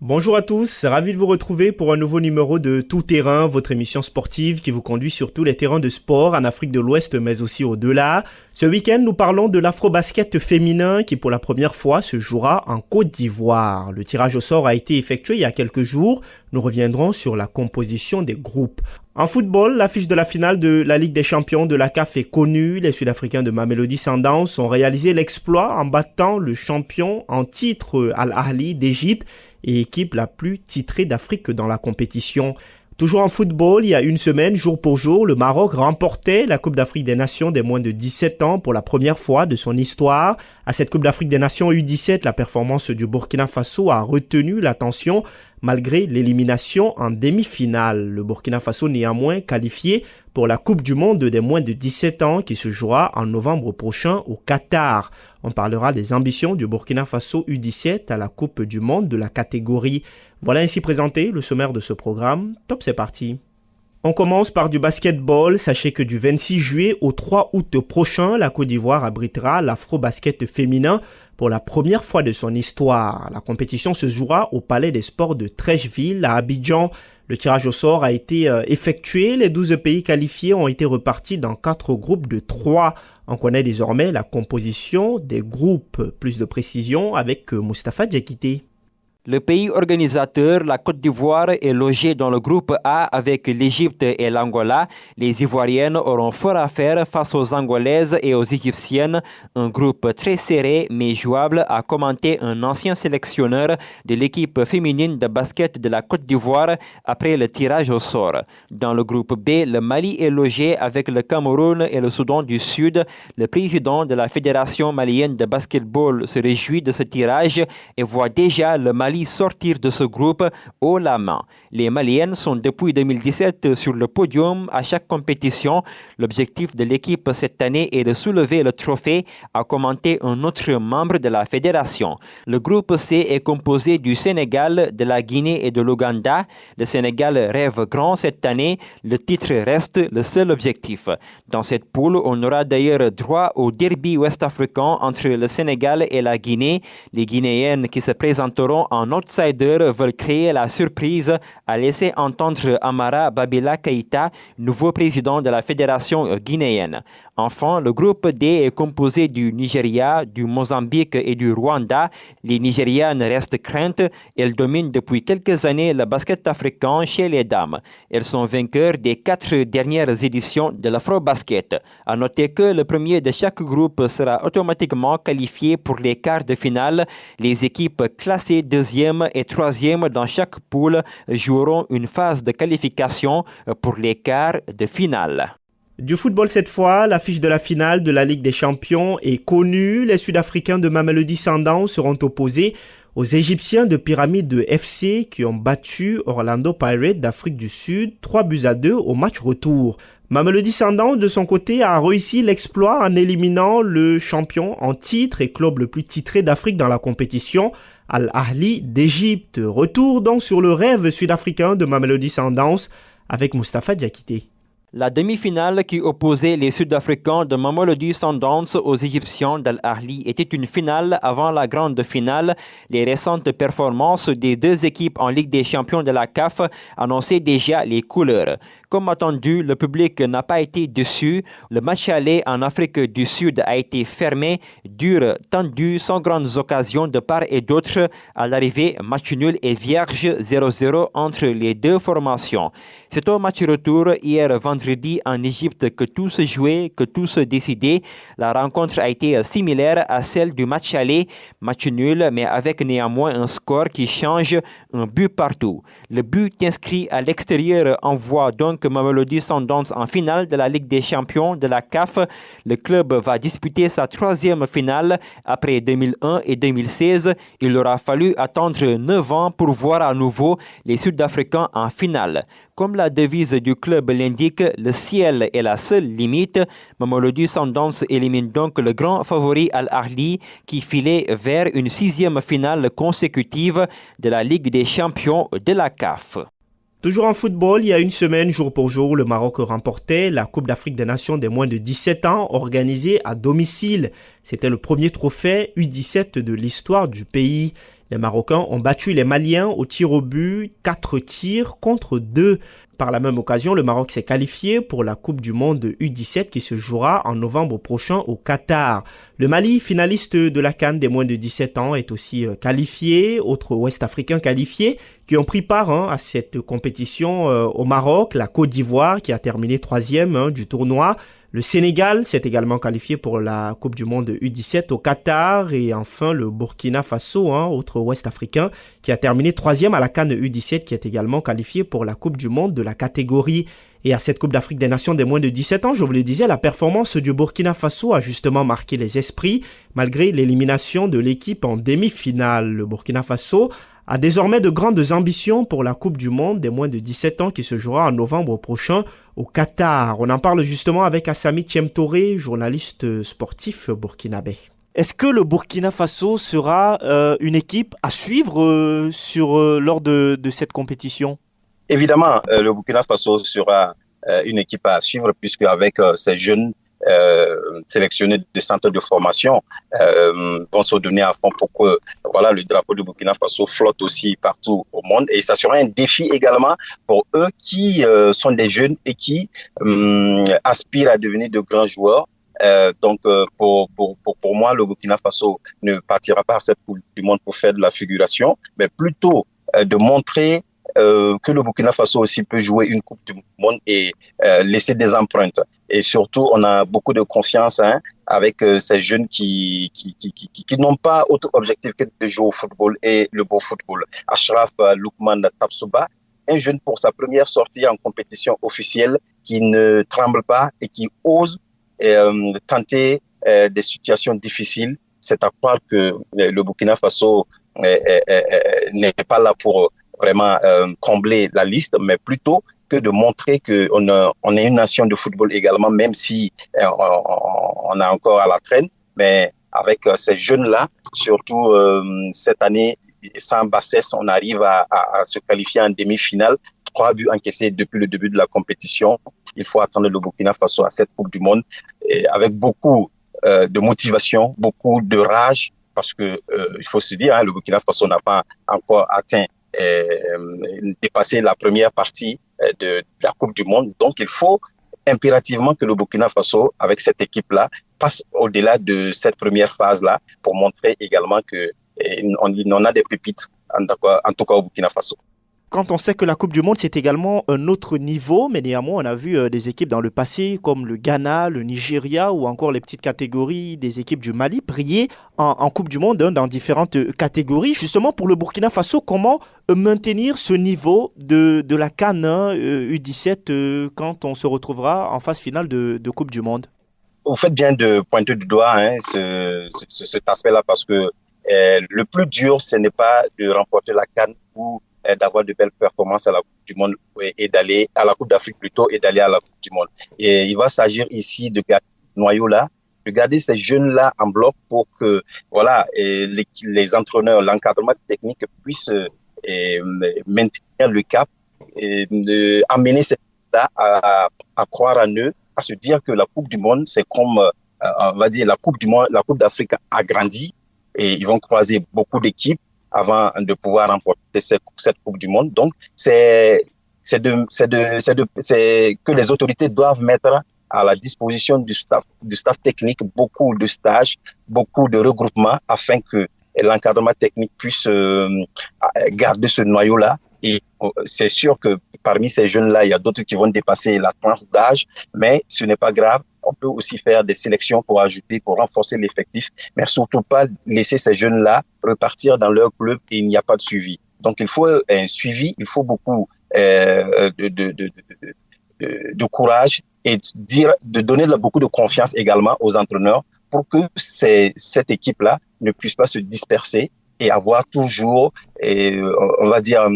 Bonjour à tous, ravi de vous retrouver pour un nouveau numéro de Tout Terrain, votre émission sportive qui vous conduit sur tous les terrains de sport en Afrique de l'Ouest mais aussi au-delà. Ce week-end, nous parlons de l'afro-basket féminin qui pour la première fois se jouera en Côte d'Ivoire. Le tirage au sort a été effectué il y a quelques jours. Nous reviendrons sur la composition des groupes. En football, l'affiche de la finale de la Ligue des champions de la CAF est connue. Les Sud-Africains de Mamelodi Sundowns ont réalisé l'exploit en battant le champion en titre Al Ahly d'Égypte et équipe la plus titrée d'Afrique dans la compétition. Toujours en football, il y a une semaine, jour pour jour, le Maroc remportait la Coupe d'Afrique des Nations des moins de 17 ans pour la première fois de son histoire. À cette Coupe d'Afrique des Nations U17, la performance du Burkina Faso a retenu l'attention malgré l'élimination en demi-finale. Le Burkina Faso néanmoins qualifié pour la Coupe du Monde des moins de 17 ans qui se jouera en novembre prochain au Qatar. On parlera des ambitions du Burkina Faso U17 à la Coupe du Monde de la catégorie. Voilà ainsi présenté le sommaire de ce programme. Top, c'est parti. On commence par du basketball. Sachez que du 26 juillet au 3 août prochain, la Côte d'Ivoire abritera l'afro-basket féminin pour la première fois de son histoire. La compétition se jouera au Palais des Sports de Trècheville à Abidjan. Le tirage au sort a été effectué. Les 12 pays qualifiés ont été repartis dans 4 groupes de 3. On connaît désormais la composition des groupes. Plus de précision avec Mustapha Diakité. Le pays organisateur, la Côte d'Ivoire, est logé dans le groupe A avec l'Égypte et l'Angola. Les Ivoiriennes auront fort à faire face aux Angolaises et aux Égyptiennes. Un groupe très serré mais jouable, a commenté un ancien sélectionneur de l'équipe féminine de basket de la Côte d'Ivoire après le tirage au sort. Dans le groupe B, le Mali est logé avec le Cameroun et le Soudan du Sud. Le président de la Fédération malienne de basketball se réjouit de ce tirage et voit déjà le Mali sortir de ce groupe haut la main. Les Maliennes sont depuis 2017 sur le podium à chaque compétition. L'objectif de l'équipe cette année est de soulever le trophée, a commenté un autre membre de la fédération. Le groupe C est composé du Sénégal, de la Guinée et de l'Ouganda. Le Sénégal rêve grand cette année. Le titre reste le seul objectif. Dans cette poule, on aura d'ailleurs droit au derby ouest-africain entre le Sénégal et la Guinée. Les Guinéennes qui se présenteront en outsider veulent créer la surprise, a laissé entendre Amara Babila Keïta, nouveau président de la fédération guinéenne. Enfin, le groupe D est composé du Nigeria, du Mozambique et du Rwanda. Les Nigérianes restent craintes. Elles dominent depuis quelques années le basket africain chez les dames. Elles sont vainqueurs des 4 dernières éditions de l'Afro-Basket. À noter que le premier de chaque groupe sera automatiquement qualifié pour les quarts de finale. Les équipes classées deuxième et troisième dans chaque poule joueront une phase de qualification pour les quarts de finale. Du football cette fois, l'affiche de la finale de la Ligue des champions est connue. Les Sud-Africains de Mamelodi Sundowns seront opposés aux Égyptiens de Pyramide de FC qui ont battu Orlando Pirates d'Afrique du Sud 3-2 au match retour. Mamelodi Sundowns de son côté a réussi l'exploit en éliminant le champion en titre et club le plus titré d'Afrique dans la compétition, Al Ahly d'Égypte. Retour donc sur le rêve sud-africain de Mamelodi Sundowns avec Mustapha Diakité. La demi-finale qui opposait les Sud-Africains de Mamelodi Sundowns aux Égyptiens d'Al Ahly était une finale avant la grande finale. Les récentes performances des deux équipes en Ligue des champions de la CAF annonçaient déjà les couleurs. Comme attendu, le public n'a pas été déçu. Le match aller en Afrique du Sud a été fermé, dur, tendu, sans grandes occasions de part et d'autre. À l'arrivée, match nul et vierge 0-0 entre les deux formations. C'est au match retour hier vendredi en Égypte que tout se jouait, que tout se décidait. La rencontre a été similaire à celle du match aller. Match nul, mais avec néanmoins un score qui change, un but partout. Le but inscrit à l'extérieur envoie donc Mamelodi Sundowns en finale de la Ligue des champions de la CAF. Le club va disputer sa 3e finale après 2001 et 2016. Il aura fallu attendre 9 ans pour voir à nouveau les Sud-Africains en finale. Comme la devise du club l'indique, le ciel est la seule limite. Mamelodi Sundowns élimine donc le grand favori Al Ahly qui filait vers une 6e finale consécutive de la Ligue des champions de la CAF. Toujours en football, il y a une semaine, jour pour jour, le Maroc remportait la Coupe d'Afrique des Nations des moins de 17 ans organisée à domicile. C'était le premier trophée U17 de l'histoire du pays. Les Marocains ont battu les Maliens au tir au but, 4 tirs contre 2. Par la même occasion, le Maroc s'est qualifié pour la Coupe du Monde U17 qui se jouera en novembre prochain au Qatar. Le Mali, finaliste de la CAN des moins de 17 ans, est aussi qualifié. Autres Ouest-Africains qualifiés qui ont pris part à cette compétition au Maroc, la Côte d'Ivoire qui a terminé 3e du tournoi. Le Sénégal s'est également qualifié pour la Coupe du Monde U17 au Qatar et enfin le Burkina Faso, autre Ouest-Africain, qui a terminé 3e à la CAN U17 qui est également qualifié pour la Coupe du Monde de la catégorie. Et à cette Coupe d'Afrique des Nations des moins de 17 ans, je vous le disais, la performance du Burkina Faso a justement marqué les esprits malgré l'élimination de l'équipe en demi-finale. Le Burkina Faso a désormais de grandes ambitions pour la Coupe du Monde des moins de 17 ans qui se jouera en novembre prochain au Qatar. On en parle justement avec Assami Thiemtoré, journaliste sportif burkinabé. Est-ce que le Burkina Faso sera une équipe à suivre lors de cette compétition? Évidemment, le Burkina Faso sera une équipe à suivre puisque avec ces jeunes sélectionnés de centres de formation vont se donner à fond pour que le drapeau du Burkina Faso flotte aussi partout au monde. Et ça sera un défi également pour eux qui sont des jeunes et qui aspirent à devenir de grands joueurs. Donc pour moi, le Burkina Faso ne partira pas à cette Coupe du Monde pour faire de la figuration, mais plutôt de montrer que le Burkina Faso aussi peut jouer une Coupe du Monde et laisser des empreintes. Et surtout, on a beaucoup de confiance avec ces jeunes qui n'ont pas autre objectif que de jouer au football et le beau football. Achraf Loukman Tabsouba, un jeune pour sa première sortie en compétition officielle qui ne tremble pas et qui ose tenter des situations difficiles. C'est à croire que le Burkina Faso n'est pas là pour vraiment combler la liste, mais plutôt que de montrer qu'on est une nation de football également, même si on est encore à la traîne. Mais avec ces jeunes-là, surtout cette année, sans bassesse, on arrive à se qualifier en demi-finale. 3 buts encaissés depuis le début de la compétition. Il faut attendre le Burkina Faso à cette Coupe du Monde et avec beaucoup de motivation, beaucoup de rage, parce que il faut se dire, le Burkina Faso n'a pas encore atteint dépasser la première partie de la Coupe du Monde. Donc, il faut impérativement que le Burkina Faso, avec cette équipe-là, passe au-delà de cette première phase-là pour montrer également qu'on a des pépites, en tout cas au Burkina Faso. Quand on sait que la Coupe du Monde, c'est également un autre niveau, mais néanmoins, on a vu des équipes dans le passé comme le Ghana, le Nigeria ou encore les petites catégories des équipes du Mali briller en Coupe du Monde dans différentes catégories. Justement, pour le Burkina Faso, comment maintenir ce niveau de la CAN U17 quand on se retrouvera en phase finale de Coupe du Monde? Vous faites bien de pointer du doigt cet aspect-là parce que le plus dur, ce n'est pas de remporter la CAN ou d'avoir de belles performances à la Coupe du Monde et d'aller à la Coupe d'Afrique plutôt et d'aller à la Coupe du Monde. Et il va s'agir ici de garder ce noyau-là, de garder ces jeunes-là en bloc pour que les entraîneurs, l'encadrement technique puissent maintenir le cap et amener ces jeunes-là à croire en eux, à se dire que la Coupe du Monde, c'est comme, on va dire, la Coupe du Monde, la Coupe d'Afrique a grandi et ils vont croiser beaucoup d'équipes avant de pouvoir remporter cette Coupe du Monde. Donc, c'est que les autorités doivent mettre à la disposition du staff technique beaucoup de stages, beaucoup de regroupements afin que l'encadrement technique puisse garder ce noyau-là. Et c'est sûr que parmi ces jeunes-là, il y a d'autres qui vont dépasser la tranche d'âge, mais ce n'est pas grave. On peut aussi faire des sélections pour ajouter, pour renforcer l'effectif, mais surtout pas laisser ces jeunes-là repartir dans leur club et il n'y a pas de suivi. Donc, il faut un suivi, il faut beaucoup de courage et de donner beaucoup de confiance également aux entraîneurs pour que cette équipe-là ne puisse pas se disperser et avoir toujours, on va dire,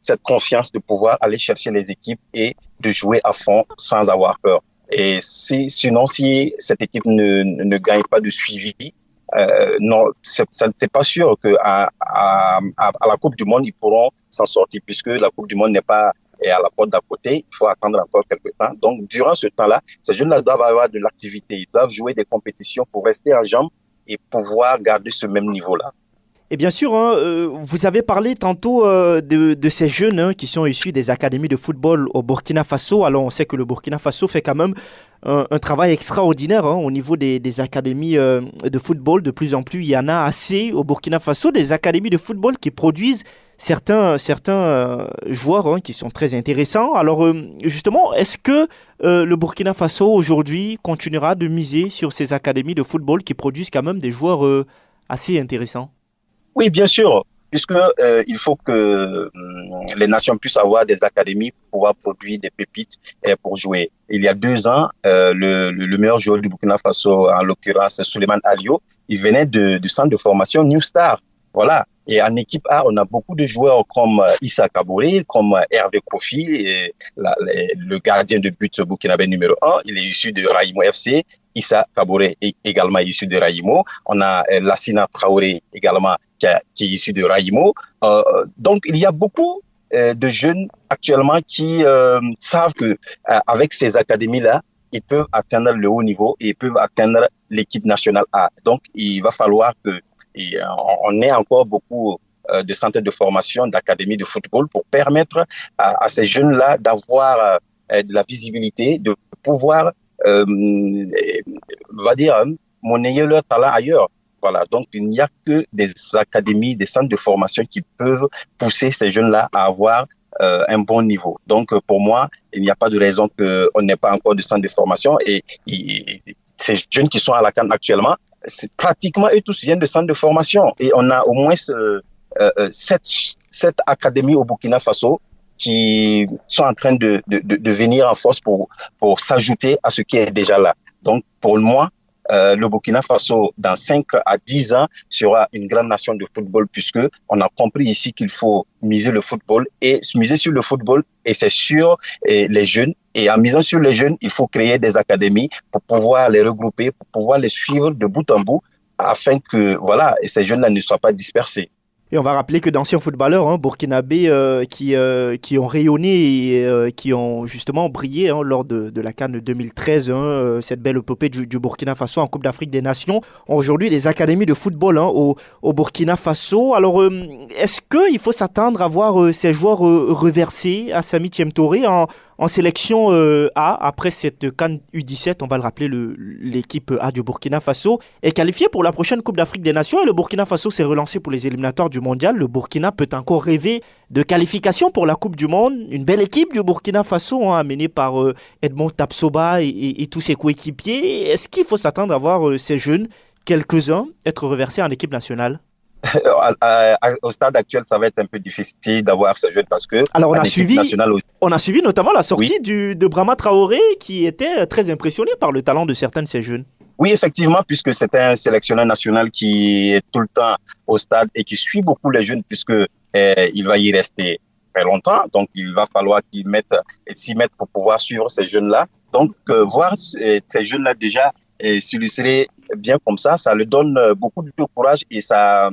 cette confiance de pouvoir aller chercher les équipes et de jouer à fond sans avoir peur. Et sinon, si cette équipe ne gagne pas de suivi, non, c'est pas sûr que à la Coupe du Monde ils pourront s'en sortir puisque la Coupe du Monde n'est pas à la porte d'à côté. Il faut attendre encore quelques temps. Donc, durant ce temps-là, ces jeunes-là doivent avoir de l'activité. Ils doivent jouer des compétitions pour rester en jambes et pouvoir garder ce même niveau-là. Et bien sûr, hein, vous avez parlé tantôt de ces jeunes hein, qui sont issus des académies de football au Burkina Faso. Alors, on sait que le Burkina Faso fait quand même un travail extraordinaire hein, au niveau des académies de football. De plus en plus, il y en a assez au Burkina Faso, des académies de football qui produisent certains joueurs hein, qui sont très intéressants. Alors, justement, est-ce que le Burkina Faso aujourd'hui continuera de miser sur ces académies de football qui produisent quand même des joueurs assez intéressants? Oui, bien sûr, puisque il faut que les nations puissent avoir des académies pour pouvoir produire des pépites pour jouer. Il y a 2 ans, le meilleur joueur du Burkina Faso, en l'occurrence Souleymane Alio, il venait du centre de formation New Star. Voilà. Et en équipe A, on a beaucoup de joueurs comme Issa Kaboré, comme Hervé Kofi, et le gardien de but burkinabé numéro 1. Il est issu de Raïmo FC. Issa Kaboré est également issu de Raïmo. On a Lassina Traoré également qui est issu de Raïmo. Donc, il y a beaucoup de jeunes actuellement qui savent que avec ces académies-là, ils peuvent atteindre le haut niveau et ils peuvent atteindre l'équipe nationale A. Donc, il va falloir que on ait encore beaucoup de centres de formation, d'académies de football pour permettre à ces jeunes-là d'avoir de la visibilité, de pouvoir, on va dire, monnayer leur talent ailleurs. Voilà, donc il n'y a que des académies, des centres de formation qui peuvent pousser ces jeunes-là à avoir un bon niveau. Donc pour moi, il n'y a pas de raison qu'on n'ait pas encore de centre de formation et ces jeunes qui sont à la CAN actuellement, pratiquement eux tous viennent de centres de formation et on a au moins sept académies au Burkina Faso qui sont en train de venir en force pour s'ajouter à ce qui est déjà là. Donc pour moi, le Burkina Faso, dans 5 à 10 ans, sera une grande nation de football puisque on a compris ici qu'il faut miser le football et miser sur le football et c'est sur les jeunes. Et en misant sur les jeunes, il faut créer des académies pour pouvoir les regrouper, pour pouvoir les suivre de bout en bout afin que, voilà, et ces jeunes-là ne soient pas dispersés. Et on va rappeler que d'anciens footballeurs hein, burkinabés qui ont rayonné et qui ont justement brillé hein, lors de la CAN 2013, hein, cette belle épopée du Burkina Faso en Coupe d'Afrique des Nations, ont aujourd'hui des académies de football hein, au Burkina Faso. Alors, est-ce qu'il faut s'attendre à voir ces joueurs reversés à Samy Touré en sélection A, après cette CAN U17, on va le rappeler, l'équipe A du Burkina Faso est qualifiée pour la prochaine Coupe d'Afrique des Nations et le Burkina Faso s'est relancé pour les éliminatoires du mondial. Le Burkina peut encore rêver de qualification pour la Coupe du Monde. Une belle équipe du Burkina Faso, hein, amenée par Edmond Tapsoba et tous ses coéquipiers. Est-ce qu'il faut s'attendre à voir ces jeunes, quelques-uns, être reversés en équipe nationale? Au stade actuel, ça va être un peu difficile d'avoir ces jeunes parce que alors aussi... on a suivi notamment la sortie Oui. de Brahma Traoré qui était très impressionné par le talent de certains de ces jeunes. Oui, effectivement, puisque c'est un sélectionneur national qui est tout le temps au stade et qui suit beaucoup les jeunes puisque il va y rester très longtemps. Donc, il va falloir s'y mettre pour pouvoir suivre ces jeunes-là. Donc, voir ces jeunes-là déjà s'illustrer bien comme ça le donne beaucoup de courage et ça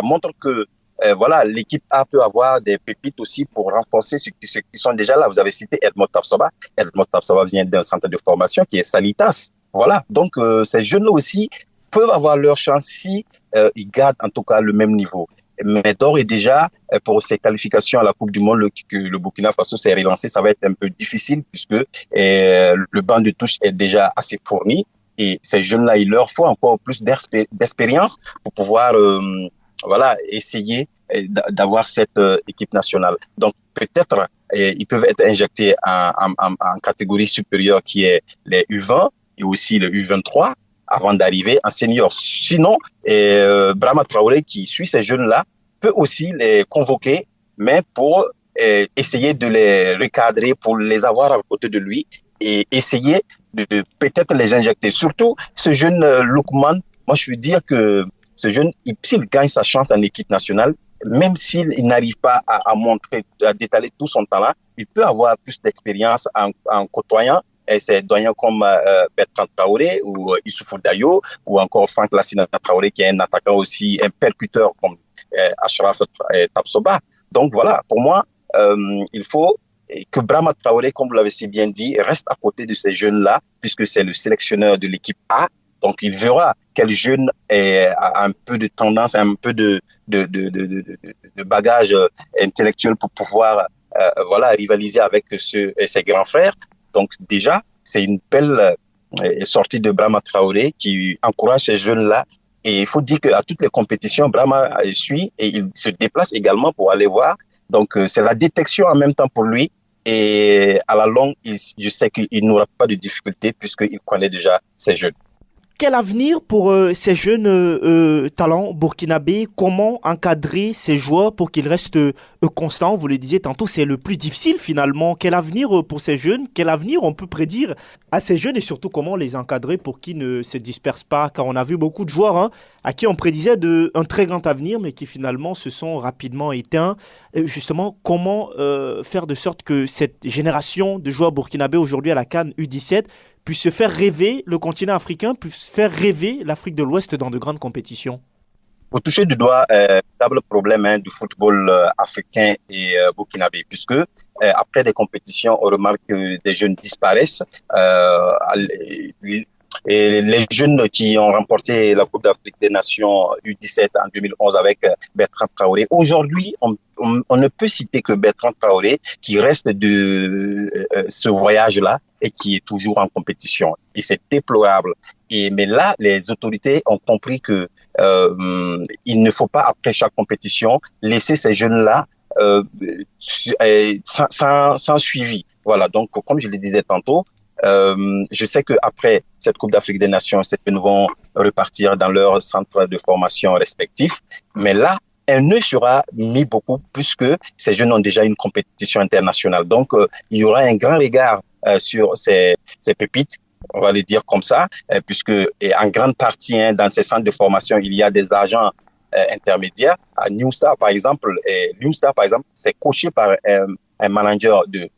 montre que voilà, l'équipe A peut avoir des pépites aussi pour renforcer ceux qui sont déjà là. Vous avez cité Edmond Tapsoba. Edmond Tapsoba vient d'un centre de formation qui est Salitas. Voilà, donc ces jeunes-là aussi peuvent avoir leur chance si ils gardent en tout cas le même niveau. Mais d'ores et déjà, pour ces qualifications à la Coupe du Monde, que le Burkina Faso s'est relancé, ça va être un peu difficile puisque le banc de touche est déjà assez fourni. Et ces jeunes-là, il leur faut encore plus d'expérience pour pouvoir voilà, essayer d'avoir cette équipe nationale. Donc peut-être ils peuvent être injectés en catégorie supérieure qui est les U20 et aussi le U23 avant d'arriver en senior. Sinon, Brahma Traoré qui suit ces jeunes-là peut aussi les convoquer, mais pour essayer de les recadrer, pour les avoir à côté de lui et essayer de peut-être les injecter. Surtout, ce jeune Lookman, moi je veux dire que ce jeune, s'il gagne sa chance en équipe nationale, même s'il n'arrive pas à montrer, à détailler tout son talent, il peut avoir plus d'expérience en côtoyant ces doyens comme Bertrand Traoré ou Issoufou Dayo ou encore Franck Lassina Traoré qui est un attaquant aussi, un percuteur comme Achraf Tapsoba. Donc voilà, pour moi, il faut que Brahma Traoré, comme vous l'avez si bien dit, reste à côté de ces jeunes-là, puisque c'est le sélectionneur de l'équipe A Donc, il verra quel jeune a un peu de tendance, un peu de bagage intellectuel pour pouvoir rivaliser avec ses grands frères. Donc, déjà, c'est une belle sortie de Brahma Traoré qui encourage ces jeunes-là. Et il faut dire qu'à toutes les compétitions, Brahma suit et il se déplace également pour aller voir. Donc, c'est la détection en même temps pour lui. Et à la longue, je sais qu'il n'aura pas de difficulté puisqu'il connaît déjà ces jeunes. Quel avenir pour ces jeunes talents burkinabés? Comment encadrer ces joueurs pour qu'ils restent constants? Vous le disiez tantôt, c'est le plus difficile finalement. Quel avenir pour ces jeunes? Quel avenir on peut prédire à ces jeunes et surtout comment les encadrer pour qu'ils ne se dispersent pas? Car on a vu beaucoup de joueurs à qui on prédisait un très grand avenir mais qui finalement se sont rapidement éteints. Justement, comment faire de sorte que cette génération de joueurs burkinabés aujourd'hui à la CAN U17 puisse se faire rêver le continent africain, puisse faire rêver l'Afrique de l'Ouest dans de grandes compétitions? Vous touchez du doigt le véritable problème du football africain et burkinabé, puisque après des compétitions, on remarque que des jeunes disparaissent. Et les jeunes qui ont remporté la Coupe d'Afrique des Nations U17 en 2011 avec Bertrand Traoré, aujourd'hui, on ne peut citer que Bertrand Traoré qui reste de ce voyage-là et qui est toujours en compétition. Et c'est déplorable. Mais là, les autorités ont compris que il ne faut pas, après chaque compétition, laisser ces jeunes-là sans suivi. Voilà, donc comme je le disais tantôt, je sais qu'après cette Coupe d'Afrique des Nations, ces jeunes vont repartir dans leurs centres de formation respectifs. Mais là, un nœud sera mis beaucoup puisque ces jeunes ont déjà une compétition internationale. Donc, il y aura un grand regard sur ces pépites, on va le dire comme ça, puisque en grande partie, dans ces centres de formation, il y a des agents intermédiaires. À New Star, par exemple, c'est coaché par un manager de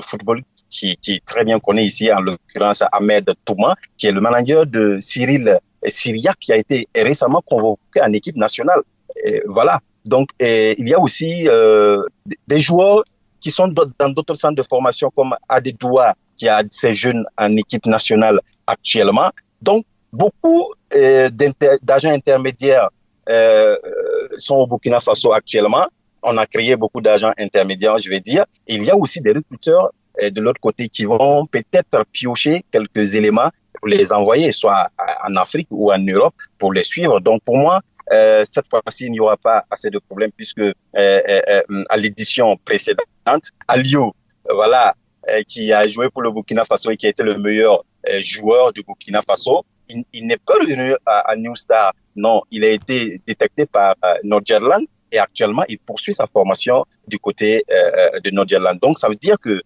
football qui est très bien connu ici, en l'occurrence Ahmed Touma, qui est le manager de Cyril Syriac, qui a été récemment convoqué en équipe nationale. Voilà. Donc, il y a aussi des joueurs qui sont dans d'autres centres de formation comme Adedoua, qui a ses jeunes en équipe nationale actuellement. Donc, beaucoup d'agents intermédiaires sont au Burkina Faso actuellement. On a créé beaucoup d'agents intermédiaires, je vais dire. Il y a aussi des recruteurs de l'autre côté qui vont peut-être piocher quelques éléments pour les envoyer, soit en Afrique ou en Europe, pour les suivre. Donc, pour moi, cette fois-ci, il n'y aura pas assez de problèmes puisque à l'édition précédente, Alio, qui a joué pour le Burkina Faso et qui a été le meilleur joueur du Burkina Faso, il n'est pas revenu à New Star. Non, il a été détecté par Nordjylland et actuellement, il poursuit sa formation du côté de Nordjylland. Donc, ça veut dire que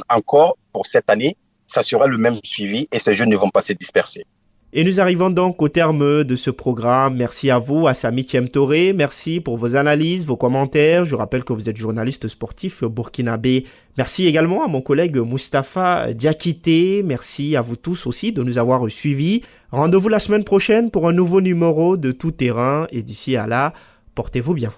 encore pour cette année, ça sera le même suivi et ces jeunes ne vont pas se disperser. Et nous arrivons donc au terme de ce programme. Merci à vous, Assami Thiemtoré. Merci pour vos analyses, vos commentaires. Je rappelle que vous êtes journaliste sportif burkinabé. Merci également à mon collègue Mustapha Diakité. Merci à vous tous aussi de nous avoir suivis. Rendez-vous la semaine prochaine pour un nouveau numéro de Tout Terrain. Et d'ici à là, portez-vous bien.